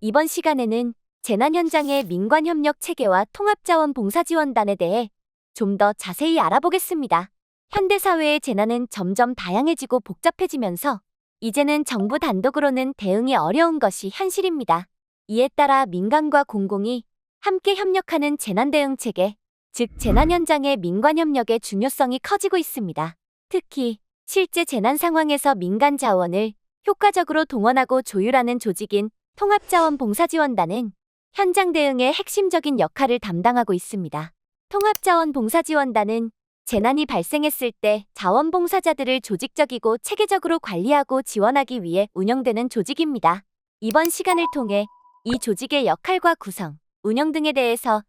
이번 시간에는 재난 현장의 민관 협력 체계와 통합자원봉사지원단에 대해 좀 더 자세히 알아보겠습니다. 현대 사회의 재난은 점점 다양해지고 복잡해지면서 이제는 정부 단독으로는 대응이 어려운 것이 현실입니다. 이에 따라 민간과 공공이 함께 협력하는 재난 대응 체계, 즉 재난 현장의 민관 협력의 중요성이 커지고 있습니다. 특히 실제 재난 상황에서 민간 자원을 효과적으로 동원하고 조율하는 조직인 통합자원봉사지원단은 현장 대응의 핵심적인 역할을 담당하고 있습니다. 통합자원봉사지원단은 재난이 발생했을 때 자원봉사자들을 조직적이고 체계적으로 관리하고 지원하기 위해 운영되는 조직입니다. 이번 시간을 통해 이 조직의 역할과 구성, 운영 등에 대해서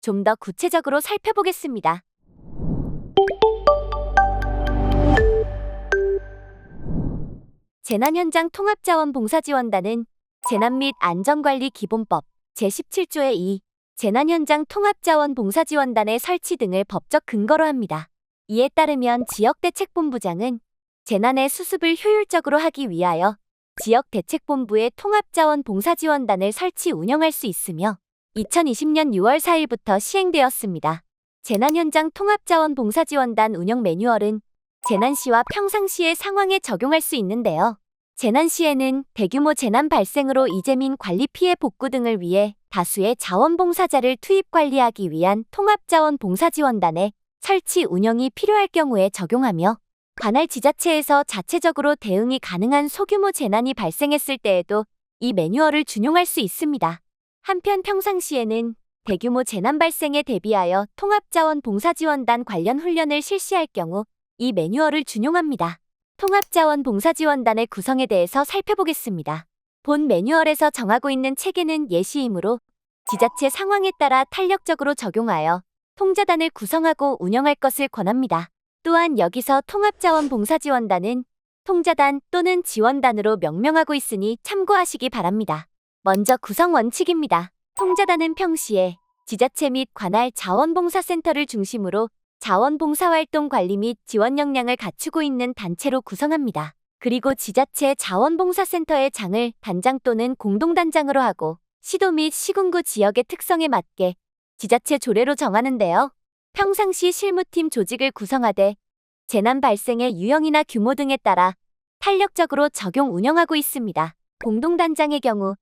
좀 더 구체적으로 살펴보겠습니다. 재난현장 통합자원봉사지원단은 재난 및 안전관리 기본법 제17조의 2 재난현장 통합자원봉사지원단의 설치 등을 법적 근거로 합니다. 이에 따르면 지역대책본부장은 재난의 수습을 효율적으로 하기 위하여 지역대책본부의 통합자원봉사지원단을 설치 운영할 수 있으며 2020년 6월 4일부터 시행되었습니다. 재난현장 통합자원봉사지원단 운영 매뉴얼은 재난시와 평상시의 상황에 적용할 수 있는데요. 재난시에는 대규모 재난 발생으로 이재민 관리 피해 복구 등을 위해 다수의 자원봉사자를 투입 관리하기 위한 통합자원봉사지원단의 설치 운영이 필요할 경우에 적용하며 관할 지자체에서 자체적으로 대응이 가능한 소규모 재난이 발생했을 때에도 이 매뉴얼을 준용할 수 있습니다. 한편 평상시에는 대규모 재난 발생에 대비하여 통합자원봉사지원단 관련 훈련을 실시할 경우 이 매뉴얼을 준용합니다. 통합자원봉사지원단의 구성에 대해서 살펴보겠습니다. 본 매뉴얼에서 정하고 있는 체계는 예시이므로 지자체 상황에 따라 탄력적으로 적용하여 통자단을 구성하고 운영할 것을 권합니다. 또한 여기서 통합자원봉사지원단은 통자단 또는 지원단으로 명명하고 있으니 참고하시기 바랍니다. 먼저 구성 원칙입니다. 통자단은 평시에 지자체 및 관할 자원봉사센터를 중심으로 자원봉사활동 관리 및 지원 역량을 갖추고 있는 단체로 구성합니다. 그리고 지자체 자원봉사센터의 장을 단장 또는 공동단장으로 하고 시도 및 시군구 지역의 특성에 맞게 지자체 조례로 정하는데요. 평상시 실무팀 조직을 구성하되 재난 발생의 유형이나 규모 등에 따라 탄력적으로 적용 운영하고 있습니다. 공동단장의 경우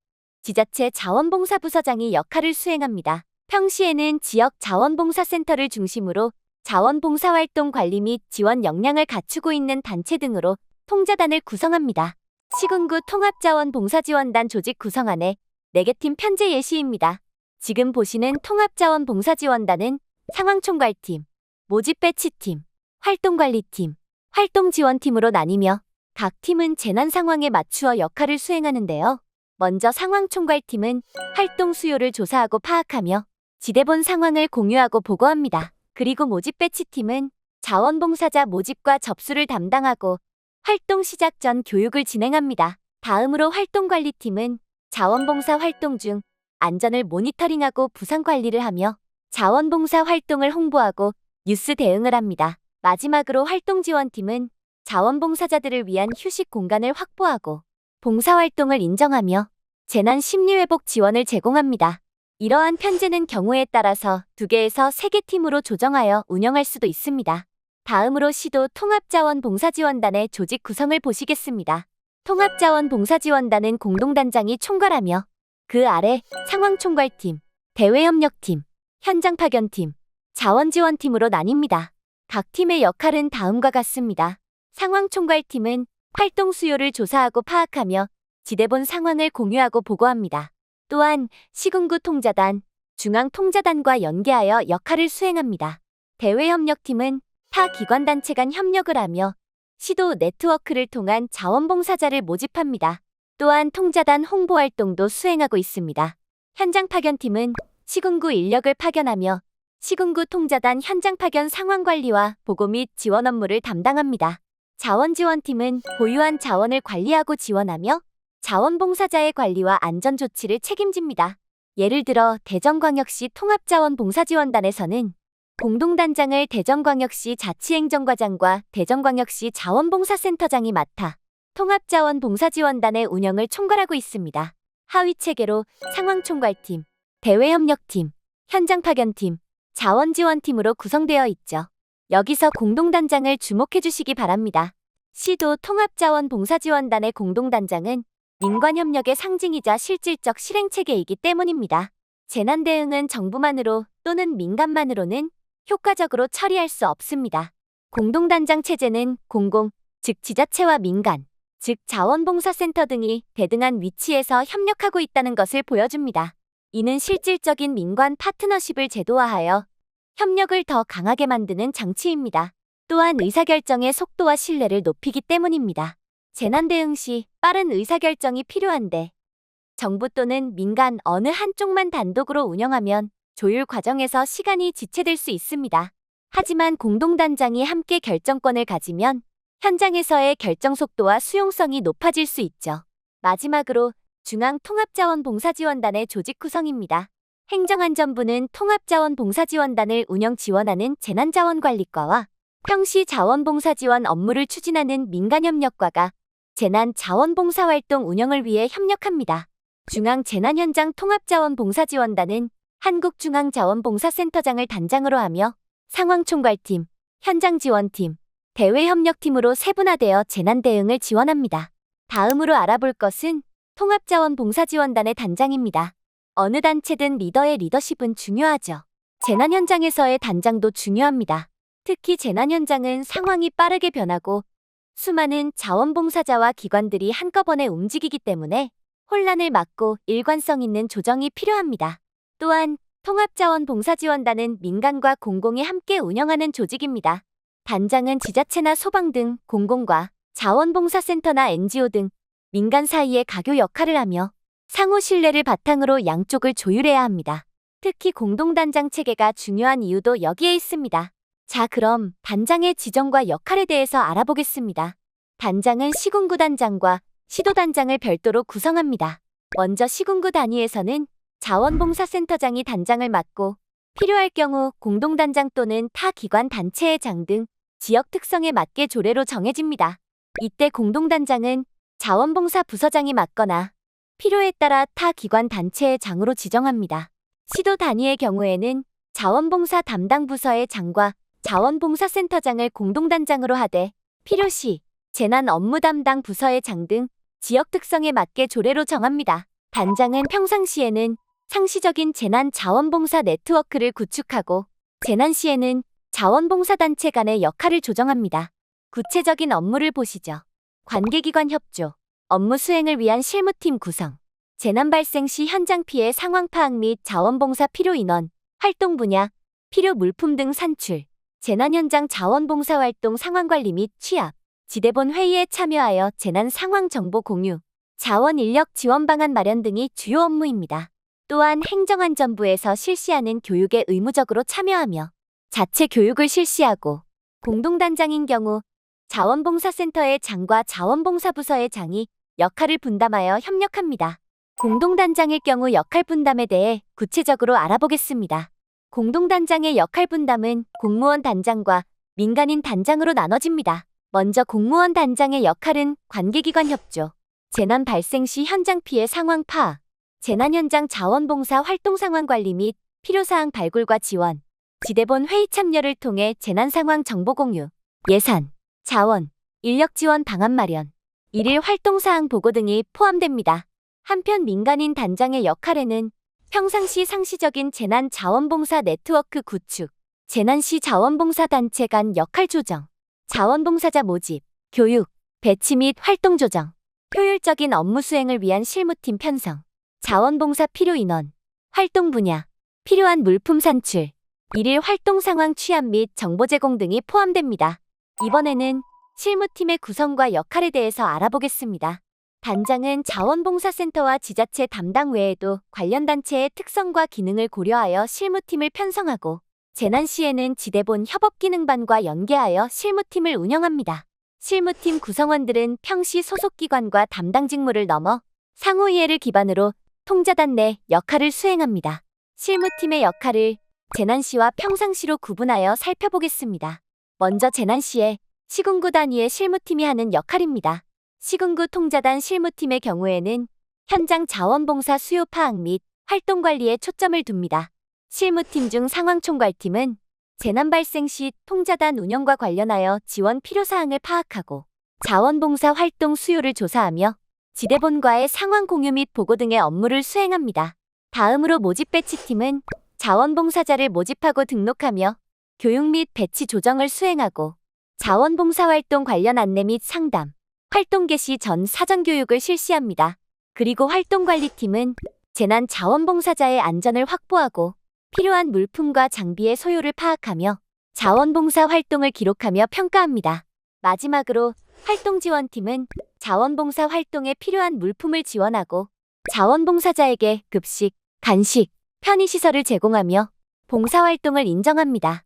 지자체 자원봉사부서장이 역할을 수행합니다. 평시에는 지역 자원봉사센터를 중심으로 자원봉사활동 관리 및 지원 역량을 갖추고 있는 단체 등으로 통자단을 구성합니다. 시군구 통합자원봉사지원단 조직 구성안의 4개 팀 편제 예시입니다. 지금 보시는 통합자원봉사지원단은 상황총괄팀, 모집배치팀, 활동관리팀, 활동지원팀으로 나뉘며 각 팀은 재난 상황에 맞추어 역할을 수행하는데요. 먼저 상황총괄팀은 활동 수요를 조사하고 파악하며 지대본 상황을 공유하고 보고합니다. 그리고 모집배치팀은 자원봉사자 모집과 접수를 담당하고 활동 시작 전 교육을 진행합니다. 다음으로 활동관리팀은 자원봉사 활동 중 안전을 모니터링하고 부상 관리를 하며 자원봉사 활동을 홍보하고 뉴스 대응을 합니다. 마지막으로 활동지원팀은 자원봉사자들을 위한 휴식 공간을 확보하고 봉사활동을 인정하며 재난 심리회복 지원을 제공합니다. 이러한 편제는 경우에 따라서 2개에서 3개 팀으로 조정하여 운영할 수도 있습니다. 다음으로 시도 통합자원봉사지원단의 조직 구성을 보시겠습니다. 통합자원봉사지원단은 공동단장이 총괄하며 그 아래 상황총괄팀, 대외협력팀, 현장파견팀, 자원지원팀으로 나뉩니다. 각 팀의 역할은 다음과 같습니다. 상황총괄팀은 활동 수요를 조사하고 파악하며 지대본 상황을 공유하고 보고합니다. 또한 시군구 통자단, 중앙통자단과 연계하여 역할을 수행합니다. 대외협력팀은 타 기관단체 간 협력을 하며 시도 네트워크를 통한 자원봉사자를 모집합니다. 또한 통자단 홍보활동도 수행하고 있습니다. 현장파견팀은 시군구 인력을 파견하며 시군구 통자단 현장파견 상황관리와 보고 및 지원 업무를 담당합니다. 자원지원팀은 보유한 자원을 관리하고 지원하며 자원봉사자의 관리와 안전조치를 책임집니다. 예를 들어 대전광역시 통합자원봉사지원단에서는 공동단장을 대전광역시 자치행정과장과 대전광역시 자원봉사센터장이 맡아 통합자원봉사지원단의 운영을 총괄하고 있습니다. 하위체계로 상황총괄팀, 대외협력팀, 현장파견팀, 자원지원팀으로 구성되어 있죠. 여기서 공동단장을 주목해 주시기 바랍니다. 시도 통합자원봉사지원단의 공동단장은 민관협력의 상징이자 실질적 실행체계이기 때문입니다. 재난 대응은 정부만으로 또는 민간만으로는 효과적으로 처리할 수 없습니다. 공동단장 체제는 공공, 즉 지자체와 민간, 즉 자원봉사센터 등이 대등한 위치에서 협력하고 있다는 것을 보여줍니다. 이는 실질적인 민관 파트너십을 제도화하여 협력을 더 강하게 만드는 장치입니다. 또한 의사결정의 속도와 신뢰를 높이기 때문입니다. 재난 대응 시 빠른 의사결정이 필요한데 정부 또는 민간 어느 한쪽만 단독으로 운영하면 조율 과정에서 시간이 지체될 수 있습니다. 하지만 공동단장이 함께 결정권을 가지면 현장에서의 결정 속도와 수용성이 높아질 수 있죠. 마지막으로 중앙통합자원봉사지원단의 조직 구성입니다. 행정안전부는 통합자원봉사지원단을 운영 지원하는 재난자원관리과와 평시자원봉사지원 업무를 추진하는 민간협력과가 재난자원봉사활동 운영을 위해 협력합니다. 중앙재난현장 통합자원봉사지원단은 한국중앙자원봉사센터장을 단장으로 하며 상황총괄팀, 현장지원팀, 대외협력팀으로 세분화되어 재난 대응을 지원합니다. 다음으로 알아볼 것은 통합자원봉사지원단의 단장입니다. 어느 단체든 리더의 리더십은 중요하죠. 재난 현장에서의 단장도 중요합니다. 특히 재난 현장은 상황이 빠르게 변하고 수많은 자원봉사자와 기관들이 한꺼번에 움직이기 때문에 혼란을 막고 일관성 있는 조정이 필요합니다. 또한 통합자원봉사지원단은 민간과 공공이 함께 운영하는 조직입니다. 단장은 지자체나 소방 등 공공과 자원봉사센터나 NGO 등 민간 사이의 가교 역할을 하며 상호 신뢰를 바탕으로 양쪽을 조율해야 합니다. 특히 공동단장 체계가 중요한 이유도 여기에 있습니다. 자, 그럼 단장의 지정과 역할에 대해서 알아보겠습니다. 단장은 시군구 단장과 시도 단장을 별도로 구성합니다. 먼저 시군구 단위에서는 자원봉사센터장이 단장을 맡고 필요할 경우 공동단장 또는 타 기관 단체의 장 등 지역 특성에 맞게 조례로 정해집니다. 이때 공동단장은 자원봉사 부서장이 맡거나 필요에 따라 타 기관 단체의 장으로 지정합니다. 시도 단위의 경우에는 자원봉사 담당 부서의 장과 자원봉사센터장을 공동단장으로 하되 필요시 재난 업무 담당 부서의 장 등 지역 특성에 맞게 조례로 정합니다. 단장은 평상시에는 상시적인 재난 자원봉사 네트워크를 구축하고 재난 시에는 자원봉사단체 간의 역할을 조정합니다. 구체적인 업무를 보시죠. 관계기관 협조, 업무 수행을 위한 실무팀 구성, 재난 발생 시 현장 피해 상황 파악 및 자원봉사 필요 인원, 활동 분야, 필요 물품 등 산출, 재난 현장 자원봉사 활동 상황 관리 및 취합, 지대본 회의에 참여하여 재난 상황 정보 공유, 자원 인력 지원 방안 마련 등이 주요 업무입니다. 또한 행정안전부에서 실시하는 교육에 의무적으로 참여하며 자체 교육을 실시하고 공동단장인 경우 자원봉사센터의 장과 자원봉사부서의 장이 역할을 분담하여 협력합니다. 공동단장일 경우 역할 분담에 대해 구체적으로 알아보겠습니다. 공동단장의 역할 분담은 공무원 단장과 민간인 단장으로 나눠집니다. 먼저 공무원 단장의 역할은 관계기관 협조, 재난 발생 시 현장 피해 상황 파악, 재난 현장 자원봉사 활동 상황 관리 및 필요사항 발굴과 지원, 지대본 회의 참여를 통해 재난 상황 정보 공유, 예산, 자원, 인력 지원 방안 마련, 일일 활동사항 보고 등이 포함됩니다. 한편 민간인 단장의 역할에는 평상시 상시적인 재난 자원봉사 네트워크 구축, 재난시 자원봉사 단체 간 역할 조정, 자원봉사자 모집, 교육, 배치 및 활동 조정, 효율적인 업무 수행을 위한 실무팀 편성, 자원봉사 필요 인원, 활동 분야, 필요한 물품 산출, 일일 활동 상황 취합 및 정보 제공 등이 포함됩니다. 이번에는 실무팀의 구성과 역할에 대해서 알아보겠습니다. 단장은 자원봉사센터와 지자체 담당 외에도 관련 단체의 특성과 기능을 고려하여 실무팀을 편성하고 재난 시에는 지대본 협업기능반과 연계하여 실무팀을 운영합니다. 실무팀 구성원들은 평시 소속기관과 담당 직무를 넘어 상호이해를 기반으로 통자단 내 역할을 수행합니다. 실무팀의 역할을 재난시와 평상시로 구분하여 살펴보겠습니다. 먼저 재난시에 시군구 단위의 실무팀이 하는 역할입니다. 시군구 통자단 실무팀의 경우에는 현장 자원봉사 수요 파악 및 활동 관리에 초점을 둡니다. 실무팀 중 상황총괄팀은 재난 발생 시 통자단 운영과 관련하여 지원 필요사항을 파악하고 자원봉사 활동 수요를 조사하며 지대본과의 상황 공유 및 보고 등의 업무를 수행합니다. 다음으로 모집 배치팀은 자원봉사자를 모집하고 등록하며 교육 및 배치 조정을 수행하고 자원봉사 활동 관련 안내 및 상담, 활동 개시 전 사전 교육을 실시합니다. 그리고 활동관리팀은 재난 자원봉사자의 안전을 확보하고 필요한 물품과 장비의 소요를 파악하며 자원봉사 활동을 기록하며 평가합니다. 마지막으로 활동지원팀은 자원봉사 활동에 필요한 물품을 지원하고 자원봉사자에게 급식, 간식, 편의시설을 제공하며 봉사활동을 인정합니다.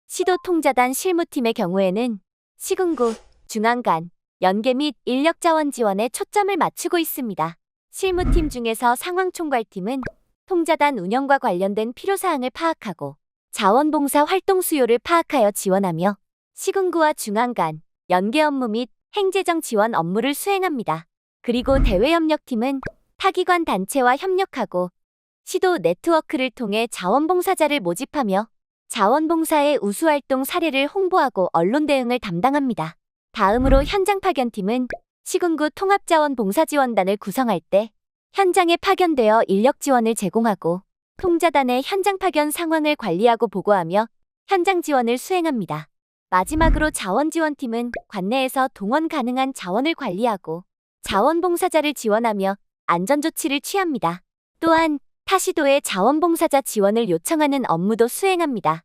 시도통자단 실무팀의 경우에는 시군구, 중앙간, 연계 및 인력자원 지원에 초점을 맞추고 있습니다. 실무팀 중에서 상황총괄팀은 통자단 운영과 관련된 필요사항을 파악하고 자원봉사 활동 수요를 파악하여 지원하며 시군구와 중앙간, 연계 업무 및 행재정 지원 업무를 수행합니다. 그리고 대외협력팀은 타기관 단체와 협력하고 시도 네트워크를 통해 자원봉사자를 모집하며 자원봉사의 우수활동 사례를 홍보하고 언론 대응을 담당합니다. 다음으로 현장 파견팀은 시군구 통합자원봉사지원단을 구성할 때 현장에 파견되어 인력 지원을 제공하고 통자단의 현장 파견 상황을 관리하고 보고하며 현장 지원을 수행합니다. 마지막으로 자원지원팀은 관내에서 동원 가능한 자원을 관리하고 자원봉사자를 지원하며 안전조치를 취합니다. 또한 타시도의 자원봉사자 지원을 요청하는 업무도 수행합니다.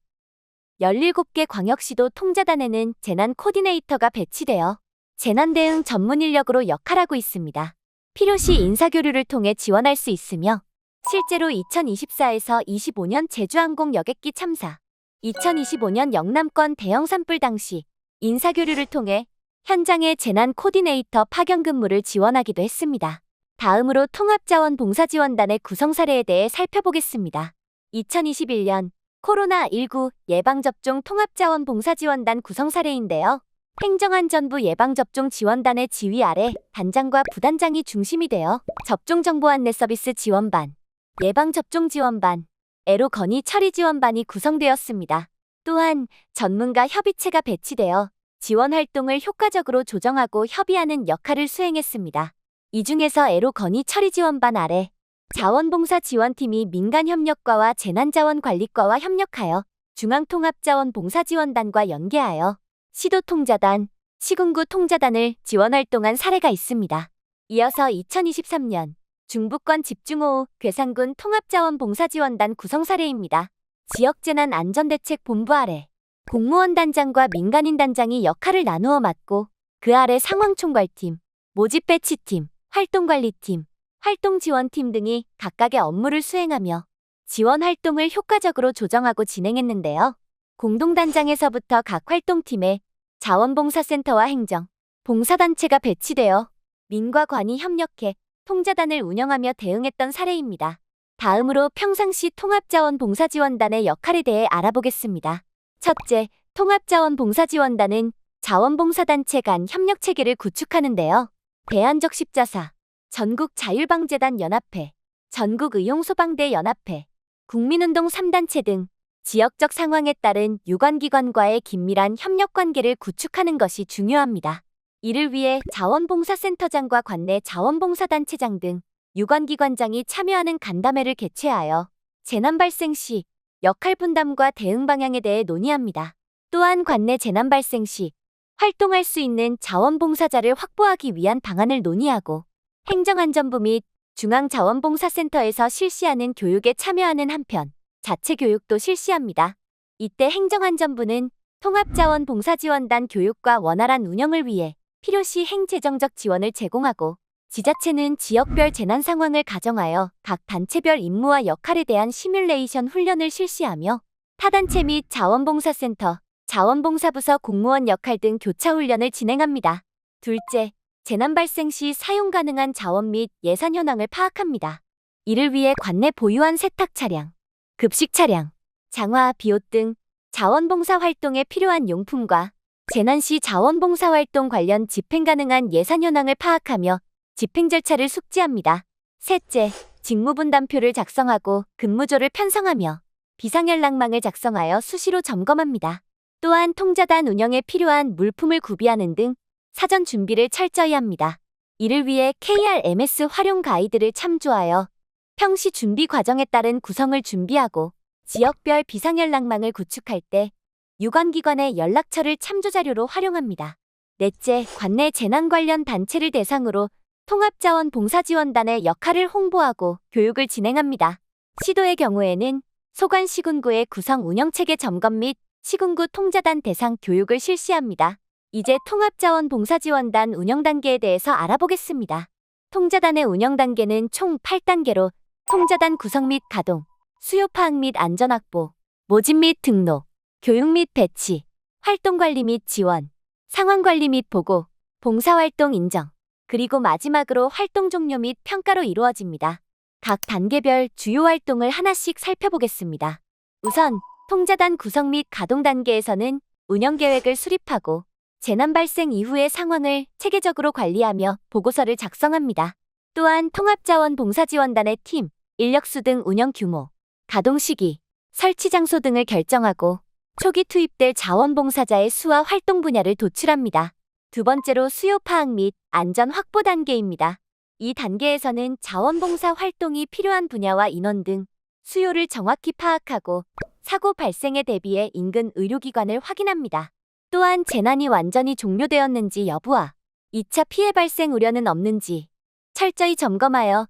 17개 광역시도 통자단에는 재난 코디네이터가 배치되어 재난 대응 전문 인력으로 역할하고 있습니다. 필요시 인사교류를 통해 지원할 수 있으며 실제로 2024에서 25년 제주항공 여객기 참사, 2025년 영남권 대형 산불 당시 인사교류를 통해 현장에 재난 코디네이터 파견 근무를 지원하기도 했습니다. 다음으로 통합자원봉사지원단의 구성 사례에 대해 살펴보겠습니다. 2021년 코로나19 예방접종 통합자원봉사지원단 구성 사례인데요. 행정안전부 예방접종지원단의 지휘 아래 단장과 부단장이 중심이 되어 접종정보안내 서비스 지원반, 예방접종지원반, 애로 건의 처리지원반이 구성되었습니다. 또한 전문가 협의체가 배치되어 지원활동을 효과적으로 조정하고 협의하는 역할을 수행했습니다. 이 중에서 애로 건의 처리지원반 아래 자원봉사지원팀이 민간협력과와 재난자원관리과와 협력하여 중앙통합자원봉사지원단과 연계하여 시도통자단, 시군구 통자단을 지원활동한 사례가 있습니다. 이어서 2023년 중부권 집중호우 괴산군 통합자원봉사지원단 구성 사례입니다. 지역재난안전대책본부 아래 공무원 단장과 민간인 단장이 역할을 나누어 맡고 그 아래 상황총괄팀, 모집배치팀, 활동관리팀, 활동지원팀 등이 각각의 업무를 수행하며 지원활동을 효과적으로 조정하고 진행했는데요. 공동단장에서부터 각 활동팀에 자원봉사센터와 행정, 봉사단체가 배치되어 민과 관이 협력해 통자단을 운영하며 대응했던 사례입니다. 다음으로 평상시 통합자원봉사지원단의 역할에 대해 알아보겠습니다. 첫째, 통합자원봉사지원단은 자원봉사단체 간 협력체계를 구축하는데요. 대안적 십자사, 전국자율방재단 연합회, 전국의용소방대 연합회, 국민운동 3단체 등 지역적 상황에 따른 유관기관과의 긴밀한 협력관계를 구축하는 것이 중요합니다. 이를 위해 자원봉사센터장과 관내 자원봉사단체장 등 유관기관장이 참여하는 간담회를 개최하여 재난 발생 시 역할 분담과 대응 방향에 대해 논의합니다. 또한 관내 재난 발생 시 활동할 수 있는 자원봉사자를 확보하기 위한 방안을 논의하고 행정안전부 및 중앙자원봉사센터에서 실시하는 교육에 참여하는 한편 자체 교육도 실시합니다. 이때 행정안전부는 통합자원봉사지원단 교육과 원활한 운영을 위해 필요시 행재정적 지원을 제공하고 지자체는 지역별 재난 상황을 가정하여 각 단체별 임무와 역할에 대한 시뮬레이션 훈련을 실시하며 타단체 및 자원봉사센터, 자원봉사부서 공무원 역할 등 교차 훈련을 진행합니다. 둘째, 재난 발생 시 사용 가능한 자원 및 예산 현황을 파악합니다. 이를 위해 관내 보유한 세탁 차량, 급식 차량, 장화, 비옷 등 자원봉사 활동에 필요한 용품과 재난 시 자원봉사 활동 관련 집행 가능한 예산 현황을 파악하며 집행 절차를 숙지합니다. 셋째, 직무분담표를 작성하고 근무조를 편성하며 비상연락망을 작성하여 수시로 점검합니다. 또한 통자단 운영에 필요한 물품을 구비하는 등 사전 준비를 철저히 합니다. 이를 위해 KRMS 활용 가이드를 참조하여 평시 준비 과정에 따른 구성을 준비하고 지역별 비상연락망을 구축할 때 유관기관의 연락처를 참조자료로 활용합니다. 넷째, 관내 재난 관련 단체를 대상으로 통합자원봉사지원단의 역할을 홍보하고 교육을 진행합니다. 시도의 경우에는 소관시군구의 구성 운영체계 점검 및 시군구 통자단 대상 교육을 실시합니다. 이제 통합자원봉사지원단 운영 단계에 대해서 알아보겠습니다. 통자단의 운영 단계는 총 8단계로 통자단 구성 및 가동, 수요 파악 및 안전 확보, 모집 및 등록, 교육 및 배치, 활동 관리 및 지원, 상황 관리 및 보고, 봉사활동 인정, 그리고 마지막으로 활동 종료 및 평가로 이루어집니다. 각 단계별 주요 활동을 하나씩 살펴보겠습니다. 우선 통자단 구성 및 가동 단계에서는 운영 계획을 수립하고 재난 발생 이후의 상황을 체계적으로 관리하며 보고서를 작성합니다. 또한 통합자원봉사지원단의 팀, 인력수 등 운영 규모, 가동 시기, 설치 장소 등을 결정하고 초기 투입될 자원봉사자의 수와 활동 분야를 도출합니다. 두 번째로 수요 파악 및 안전 확보 단계입니다. 이 단계에서는 자원봉사 활동이 필요한 분야와 인원 등 수요를 정확히 파악하고 사고 발생에 대비해 인근 의료기관을 확인합니다. 또한 재난이 완전히 종료되었는지 여부와 2차 피해 발생 우려는 없는지 철저히 점검하여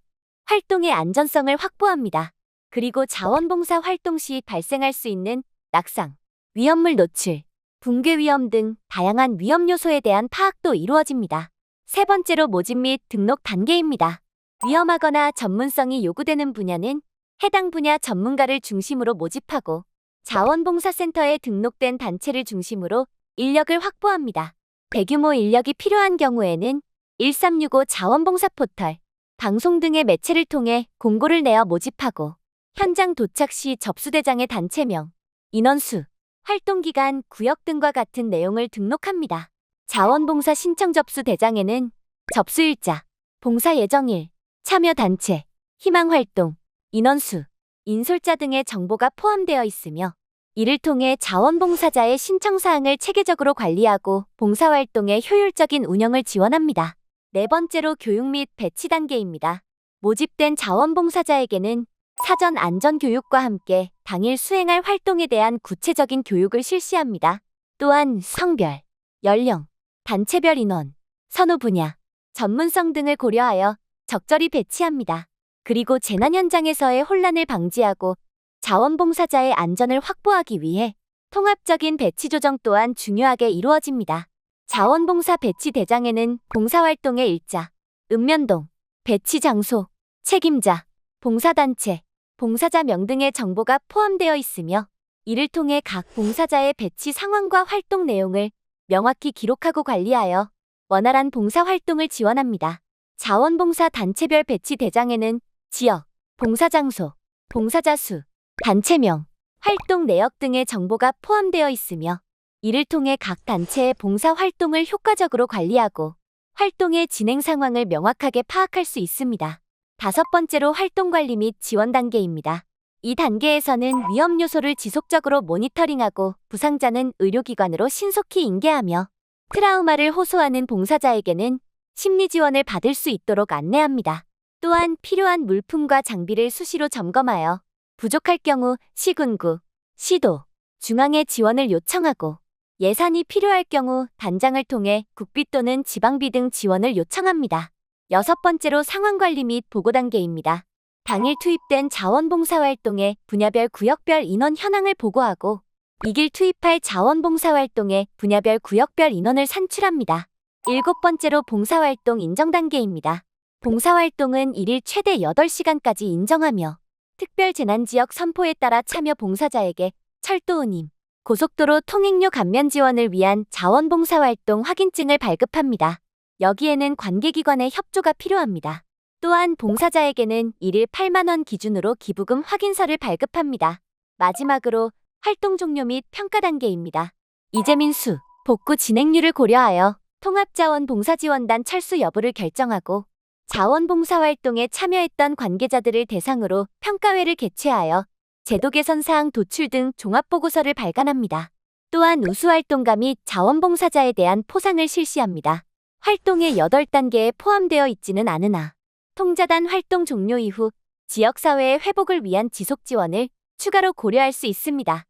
활동의 안전성을 확보합니다. 그리고 자원봉사 활동 시 발생할 수 있는 낙상, 위험물 노출, 붕괴 위험 등 다양한 위험 요소에 대한 파악도 이루어집니다. 세 번째로 모집 및 등록 단계입니다. 위험하거나 전문성이 요구되는 분야는 해당 분야 전문가를 중심으로 모집하고 자원봉사센터에 등록된 단체를 중심으로 인력을 확보합니다. 대규모 인력이 필요한 경우에는 1365 자원봉사 포털, 방송 등의 매체를 통해 공고를 내어 모집하고 현장 도착 시 접수대장의 단체명, 인원수, 활동기간, 구역 등과 같은 내용을 등록합니다. 자원봉사 신청 접수 대장에는 접수일자, 봉사 예정일, 참여단체, 희망활동, 인원수, 인솔자 등의 정보가 포함되어 있으며 이를 통해 자원봉사자의 신청사항을 체계적으로 관리하고 봉사활동의 효율적인 운영을 지원합니다. 네 번째로 교육 및 배치 단계입니다. 모집된 자원봉사자에게는 사전 안전교육과 함께 당일 수행할 활동에 대한 구체적인 교육을 실시합니다. 또한 성별, 연령, 단체별 인원, 선호 분야, 전문성 등을 고려하여 적절히 배치합니다. 그리고 재난 현장에서의 혼란을 방지하고 자원봉사자의 안전을 확보하기 위해 통합적인 배치 조정 또한 중요하게 이루어집니다. 자원봉사 배치 대장에는 봉사활동의 일자, 읍면동, 배치 장소, 책임자, 봉사단체, 봉사자명 등의 정보가 포함되어 있으며 이를 통해 각 봉사자의 배치 상황과 활동 내용을 명확히 기록하고 관리하여 원활한 봉사활동을 지원합니다. 자원봉사 단체별 배치 대장에는 지역, 봉사장소, 봉사자 수, 단체명, 활동 내역 등의 정보가 포함되어 있으며 이를 통해 각 단체의 봉사활동을 효과적으로 관리하고 활동의 진행 상황을 명확하게 파악할 수 있습니다. 다섯 번째로 활동관리 및 지원 단계입니다. 이 단계에서는 위험 요소를 지속적으로 모니터링하고 부상자는 의료기관으로 신속히 인계하며 트라우마를 호소하는 봉사자에게는 심리 지원을 받을 수 있도록 안내합니다. 또한 필요한 물품과 장비를 수시로 점검하여 부족할 경우 시군구, 시도, 중앙에 지원을 요청하고 예산이 필요할 경우 단장을 통해 국비 또는 지방비 등 지원을 요청합니다. 여섯 번째로 상황관리 및 보고 단계입니다. 당일 투입된 자원봉사활동의 분야별 구역별 인원 현황을 보고하고 이길 투입할 자원봉사활동의 분야별 구역별 인원을 산출합니다. 일곱 번째로 봉사활동 인정 단계입니다. 봉사활동은 일일 최대 8시간까지 인정하며 특별재난지역 선포에 따라 참여 봉사자에게 철도 운임, 고속도로 통행료 감면 지원을 위한 자원봉사활동 확인증을 발급합니다. 여기에는 관계기관의 협조가 필요합니다. 또한 봉사자에게는 일일 8만 원 기준으로 기부금 확인서를 발급합니다. 마지막으로 활동 종료 및 평가 단계입니다. 이재민수, 복구 진행률을 고려하여 통합자원봉사지원단 철수 여부를 결정하고 자원봉사활동에 참여했던 관계자들을 대상으로 평가회를 개최하여 제도 개선 사항 도출 등 종합보고서를 발간합니다. 또한 우수활동가 및 자원봉사자에 대한 포상을 실시합니다. 활동의 8단계에 포함되어 있지는 않으나 통자단 활동 종료 이후 지역사회의 회복을 위한 지속 지원을 추가로 고려할 수 있습니다.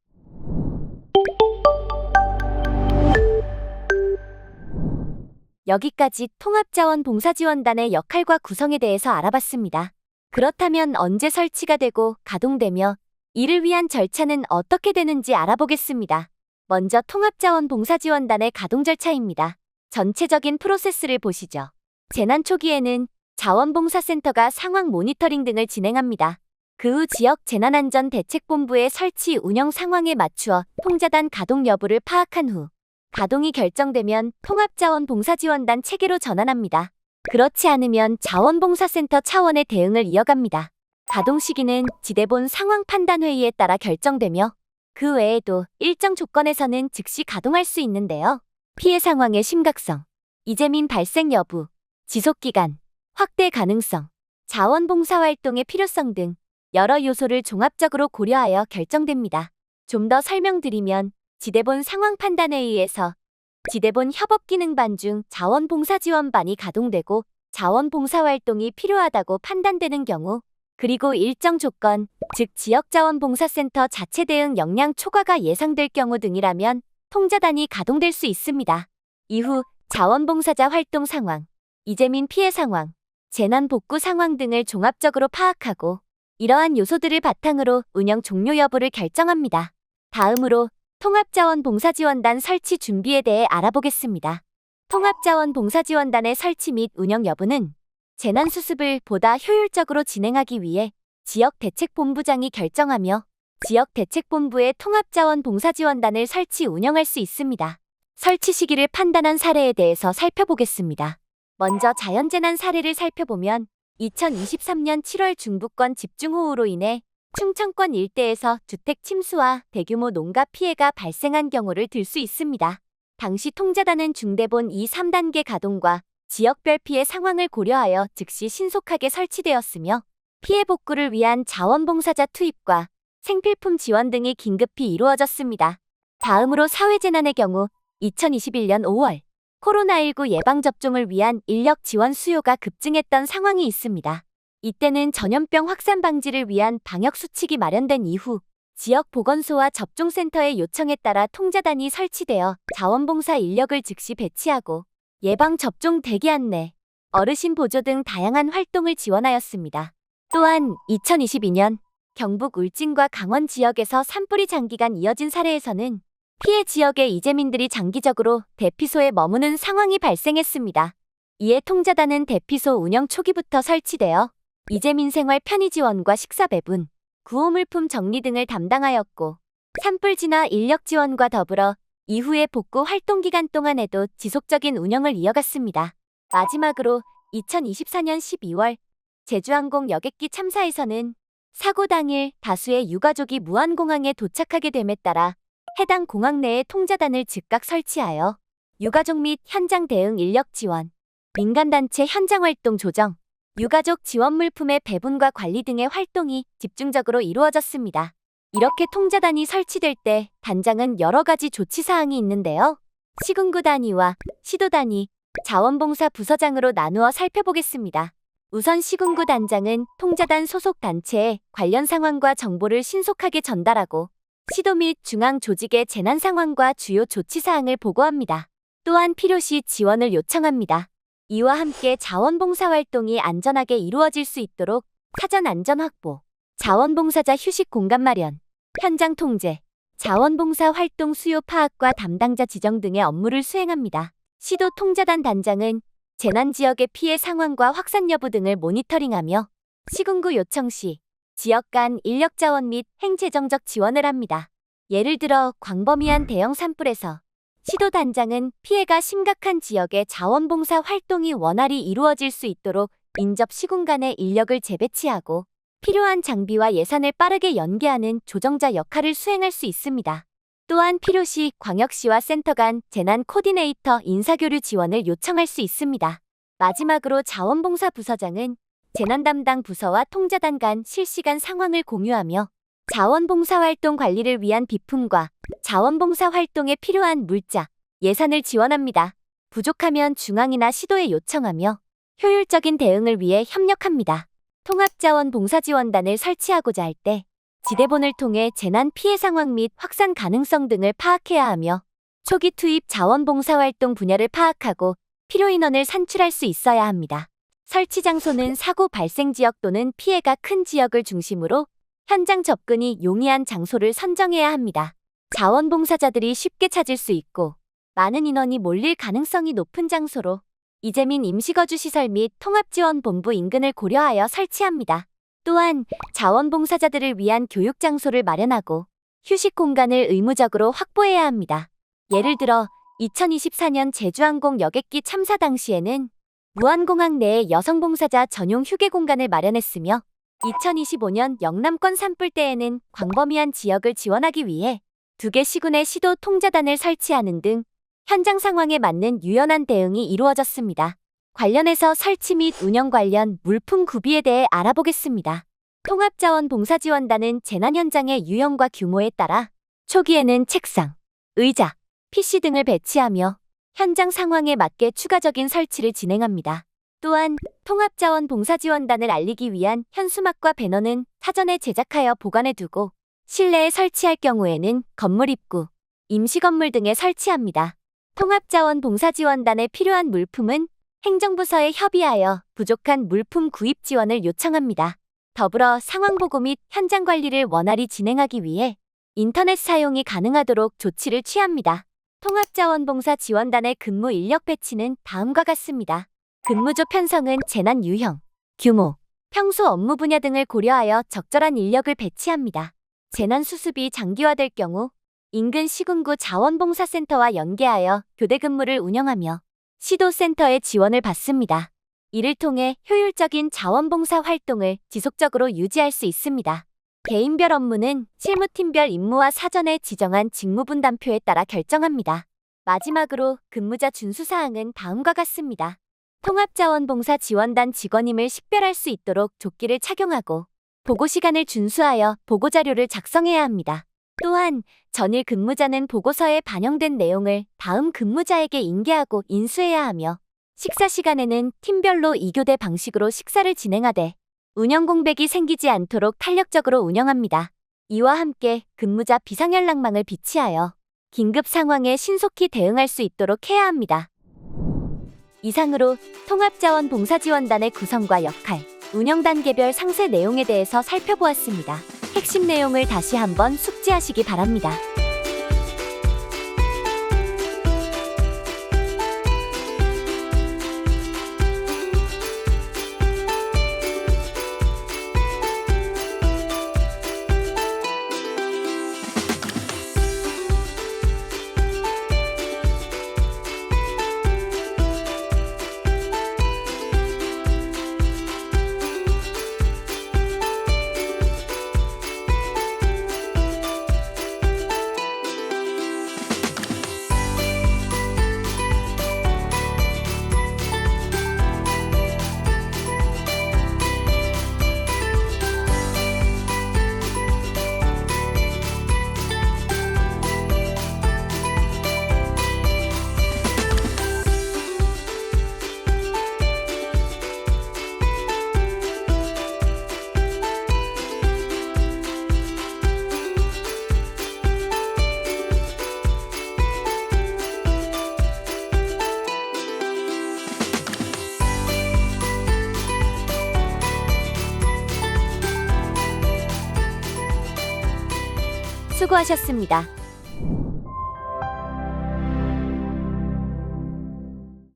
여기까지 통합자원봉사지원단의 역할과 구성에 대해서 알아봤습니다. 그렇다면 언제 설치가 되고 가동되며 이를 위한 절차는 어떻게 되는지 알아보겠습니다. 먼저 통합자원봉사지원단의 가동 절차입니다. 전체적인 프로세스를 보시죠. 재난 초기에는 자원봉사센터가 상황 모니터링 등을 진행합니다. 그 후 지역 재난안전대책본부의 설치 운영 상황에 맞추어 통자단 가동 여부를 파악한 후 가동이 결정되면 통합자원봉사지원단 체계로 전환합니다. 그렇지 않으면 자원봉사센터 차원의 대응을 이어갑니다. 가동 시기는 지대본 상황판단회의에 따라 결정되며 그 외에도 일정 조건에서는 즉시 가동할 수 있는데요. 피해 상황의 심각성, 이재민 발생 여부, 지속기간, 확대 가능성, 자원봉사활동의 필요성 등 여러 요소를 종합적으로 고려하여 결정됩니다. 좀 더 설명드리면 지대본 상황판단회의에서 지대본 협업기능반 중 자원봉사지원반이 가동되고 자원봉사활동이 필요하다고 판단되는 경우 그리고 일정 조건, 즉 지역자원봉사센터 자체 대응 역량 초과가 예상될 경우 등이라면 통자단이 가동될 수 있습니다. 이후 자원봉사자 활동 상황, 이재민 피해 상황, 재난 복구 상황 등을 종합적으로 파악하고 이러한 요소들을 바탕으로 운영 종료 여부를 결정합니다. 다음으로 통합자원봉사지원단 설치 준비에 대해 알아보겠습니다. 통합자원봉사지원단의 설치 및 운영 여부는 재난수습을 보다 효율적으로 진행하기 위해 지역대책본부장이 결정하며 지역대책본부의 통합자원봉사지원단을 설치 운영할 수 있습니다. 설치 시기를 판단한 사례에 대해서 살펴보겠습니다. 먼저 자연재난 사례를 살펴보면 2023년 7월 중부권 집중호우로 인해 충청권 일대에서 주택 침수와 대규모 농가 피해가 발생한 경우를 들 수 있습니다. 당시 통자단은 중대본 2, 3단계 가동과 지역별 피해 상황을 고려하여 즉시 신속하게 설치되었으며 피해 복구를 위한 자원봉사자 투입과 생필품 지원 등이 긴급히 이루어졌습니다. 다음으로 사회재난의 경우 2021년 5월 코로나19 예방접종을 위한 인력 지원 수요가 급증했던 상황이 있습니다. 이때는 전염병 확산 방지를 위한 방역수칙이 마련된 이후 지역 보건소와 접종센터의 요청에 따라 통자단이 설치되어 자원봉사 인력을 즉시 배치하고 예방접종 대기 안내, 어르신 보조 등 다양한 활동을 지원하였습니다. 또한 2022년 경북 울진과 강원 지역에서 산불이 장기간 이어진 사례에서는 피해 지역의 이재민들이 장기적으로 대피소에 머무는 상황이 발생했습니다. 이에 통자단은 대피소 운영 초기부터 설치되어 이재민 생활 편의 지원과 식사 배분, 구호물품 정리 등을 담당하였고 산불 진화 인력 지원과 더불어 이후의 복구 활동 기간 동안에도 지속적인 운영을 이어갔습니다. 마지막으로 2024년 12월 제주항공 여객기 참사에서는 사고 당일 다수의 유가족이 무안공항에 도착하게 됨에 따라 해당 공항 내에 통자단을 즉각 설치하여 유가족 및 현장 대응 인력 지원, 민간단체 현장 활동 조정, 유가족 지원 물품의 배분과 관리 등의 활동이 집중적으로 이루어졌습니다. 이렇게 통자단이 설치될 때 단장은 여러 가지 조치사항이 있는데요. 시군구 단위와 시도 단위, 자원봉사 부서장으로 나누어 살펴보겠습니다. 우선 시군구 단장은 통자단 소속 단체에 관련 상황과 정보를 신속하게 전달하고 시도 및 중앙 조직의 재난 상황과 주요 조치사항을 보고합니다. 또한 필요시 지원을 요청합니다. 이와 함께 자원봉사 활동이 안전하게 이루어질 수 있도록 사전 안전 확보, 자원봉사자 휴식 공간 마련, 현장 통제, 자원봉사 활동 수요 파악과 담당자 지정 등의 업무를 수행합니다. 시도 통자단 단장은 재난 지역의 피해 상황과 확산 여부 등을 모니터링하며 시군구 요청 시 지역 간 인력 자원 및 행재정적 지원을 합니다. 예를 들어 광범위한 대형 산불에서 시도 단장은 피해가 심각한 지역의 자원봉사 활동이 원활히 이루어질 수 있도록 인접 시군 간의 인력을 재배치하고 필요한 장비와 예산을 빠르게 연계하는 조정자 역할을 수행할 수 있습니다. 또한 필요시 광역시와 센터 간 재난 코디네이터 인사교류 지원을 요청할 수 있습니다. 마지막으로 자원봉사 부서장은 재난 담당 부서와 통자단 간 실시간 상황을 공유하며 자원봉사 활동 관리를 위한 비품과 자원봉사 활동에 필요한 물자, 예산을 지원합니다. 부족하면 중앙이나 시도에 요청하며 효율적인 대응을 위해 협력합니다. 통합자원봉사지원단을 설치하고자 할 때 지대본을 통해 재난 피해 상황 및 확산 가능성 등을 파악해야 하며 초기 투입 자원봉사활동 분야를 파악하고 필요 인원을 산출할 수 있어야 합니다. 설치 장소는 사고 발생 지역 또는 피해가 큰 지역을 중심으로 현장 접근이 용이한 장소를 선정해야 합니다. 자원봉사자들이 쉽게 찾을 수 있고 많은 인원이 몰릴 가능성이 높은 장소로 이재민 임시거주시설 및 통합지원본부 인근을 고려하여 설치합니다. 또한 자원봉사자들을 위한 교육 장소를 마련하고 휴식 공간을 의무적으로 확보해야 합니다. 예를 들어 2024년 제주항공 여객기 참사 당시에는 무안공항 내에 여성봉사자 전용 휴게 공간을 마련했으며 2025년 영남권 산불 때에는 광범위한 지역을 지원하기 위해 2개 시군의 시도 통자단을 설치하는 등 현장 상황에 맞는 유연한 대응이 이루어졌습니다. 관련해서 설치 및 운영 관련 물품 구비에 대해 알아보겠습니다. 통합자원봉사지원단은 재난 현장의 유형과 규모에 따라 초기에는 책상, 의자, PC 등을 배치하며 현장 상황에 맞게 추가적인 설치를 진행합니다. 또한 통합자원봉사지원단을 알리기 위한 현수막과 배너는 사전에 제작하여 보관해두고 실내에 설치할 경우에는 건물 입구, 임시건물 등에 설치합니다. 통합자원봉사지원단에 필요한 물품은 행정부서에 협의하여 부족한 물품 구입 지원을 요청합니다. 더불어 상황보고 및 현장 관리를 원활히 진행하기 위해 인터넷 사용이 가능하도록 조치를 취합니다. 통합자원봉사지원단의 근무 인력 배치는 다음과 같습니다. 근무조 편성은 재난 유형, 규모, 평소 업무 분야 등을 고려하여 적절한 인력을 배치합니다. 재난 수습이 장기화될 경우 인근 시군구 자원봉사센터와 연계하여 교대 근무를 운영하며 시도센터의 지원을 받습니다. 이를 통해 효율적인 자원봉사 활동을 지속적으로 유지할 수 있습니다. 개인별 업무는 실무팀별 임무와 사전에 지정한 직무분담표에 따라 결정합니다. 마지막으로 근무자 준수사항은 다음과 같습니다. 통합자원봉사지원단 직원임을 식별할 수 있도록 조끼를 착용하고 보고시간을 준수하여 보고자료를 작성해야 합니다. 또한 전일 근무자는 보고서에 반영된 내용을 다음 근무자에게 인계하고 인수해야 하며 식사 시간에는 팀별로 2교대 방식으로 식사를 진행하되 운영 공백이 생기지 않도록 탄력적으로 운영합니다. 이와 함께 근무자 비상연락망을 비치하여 긴급 상황에 신속히 대응할 수 있도록 해야 합니다. 이상으로 통합자원봉사지원단의 구성과 역할, 운영 단계별 상세 내용에 대해서 살펴보았습니다. 핵심 내용을 다시 한번 숙지하시기 바랍니다. 수고하셨습니다.